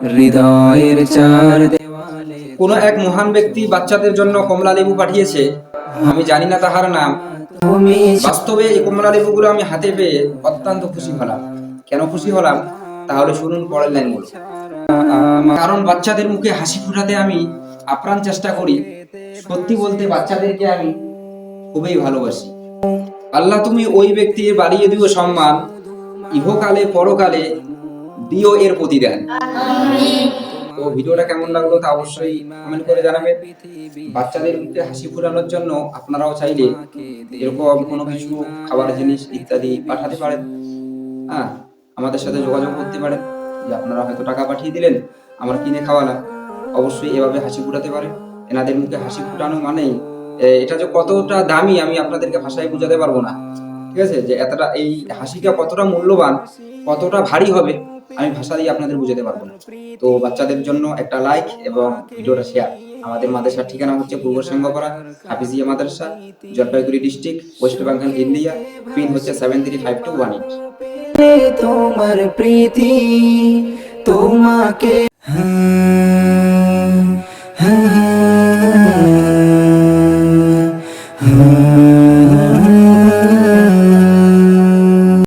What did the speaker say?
হৃদয়ের চার দেওয়ালে। কোনো এক মহান ব্যক্তি বাচ্চাদের জন্য কমলা লেবু পাঠিয়েছে, আমি জানি না তাহার নাম। তুমি বাস্তবে এই কমলা লেবুগুলো আমি হাতে পেয়ে অত্যন্ত খুশি হলাম। কেন খুশি হলাম তাহলে শুনুন পরের লাইনগুলো। কারণ বাচ্চাদের মুখে হাসি ফোটাতে আমি আপ্রাণ চেষ্টা করি। সত্যি বলতে বাচ্চাদেরকে আমি খুবই ভালোবাসি। আল্লাহ তুমি ওই ব্যক্তির বাড়িয়ে দিও সম্মান, ইহকালে পরকালে দিও এর প্রতিদান। তো ভিডিওটা কেমন লাগলো তা অবশ্যই কমেন্ট করে জানাবেন। বাচ্চাদের মুখে হাসি ফোটানোর জন্য আপনারাও চাইলে এরকম কোনো কিছু খাবার জিনিস ইত্যাদি পাঠাতে পারেন। হ্যাঁ, আমাদের সাথে যোগাযোগ করতে পারেন যে আপনারা হয়তো টাকা পাঠিয়ে দিলেন, আমরা কিনে খাওয়ালাম। অবশ্যই এভাবে হাসি ফোটাতে পারেন। এনাদের মুখে হাসি ফোটানো মানেই এটা যে কতটা দামি আমি আপনাদেরকে ভাষায় বোঝাতে পারবো না। ঠিক আছে, যে এতটা এই হাসিটা কতটা মূল্যবান, কতটা ভারী হবে আমি ভাষা দিয়ে আপনাদের বুঝাতে পারবো না। তো বাচ্চাদের জন্য একটা লাইক এবং ভিডিওটা শেয়ার। আমাদের মাদ্রাসার ঠিকানা হচ্ছে Purba Singhapara Hafizia Madrasa, Jalpaiguri district, West Bengal, India. Pin হচ্ছে 735218। তোমার প্রীতি তোমাকে